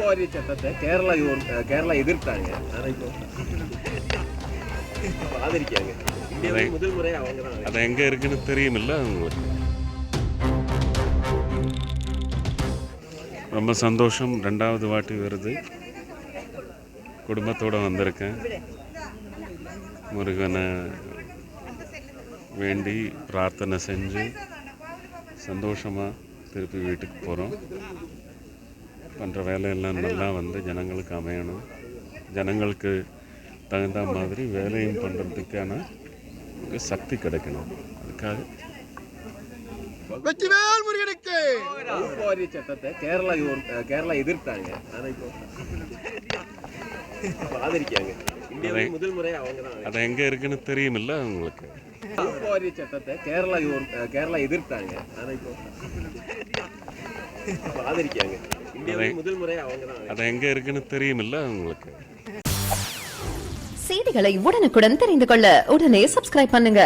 வாரிய சட்டத்தை கேரளா எதிர்த்தாங்க. ஆனா இப்போ ஆதரிக்காங்க. இந்தியாவில் முதல் முறை அவங்க தான். அது எங்க இருக்குன்னு தெரியுமில்ல உங்களுக்கு. ரொம்ப சந்தோஷம். 2வது வாட்டி வருது. குடும்பத்தோடு வந்திருக்கேன். முருகனை வேண்டி பிரார்த்தனை செஞ்சு சந்தோஷமாக திருப்பி வீட்டுக்கு போகிறோம். பண்ணுற வேலையெல்லாம் நல்லா வந்து ஜனங்களுக்கு அமையணும். ஜனங்களுக்கு தகுந்த மாதிரி வேலையும் பண்ணுறதுக்கான சக்தி கிடைக்கணும். அதுக்காக வாரிய சட்டத்தை கேரளா எதிர்த்தாங்க. ஆனா இப்போ ஆதரிக்காங்க. இந்தியாவில் முதல் முறை அவங்க தான். அது எங்க இருக்குன்னு தெரியுமில்ல உங்களுக்கு. வாரிய சட்டத்தை கேரளா எதிர்த்தாங்க. ஆனா இப்போ ஆதரிக்காங்க. இந்தியாவில் முதல் முறை அவங்க தான். அது எங்க இருக்குன்னு தெரியுமில்ல உங்களுக்கு. செய்திகளை உடனுக்குடன் தெரிந்து கொள்ள உடனே சப்ஸ்கிரைப் பண்ணுங்க.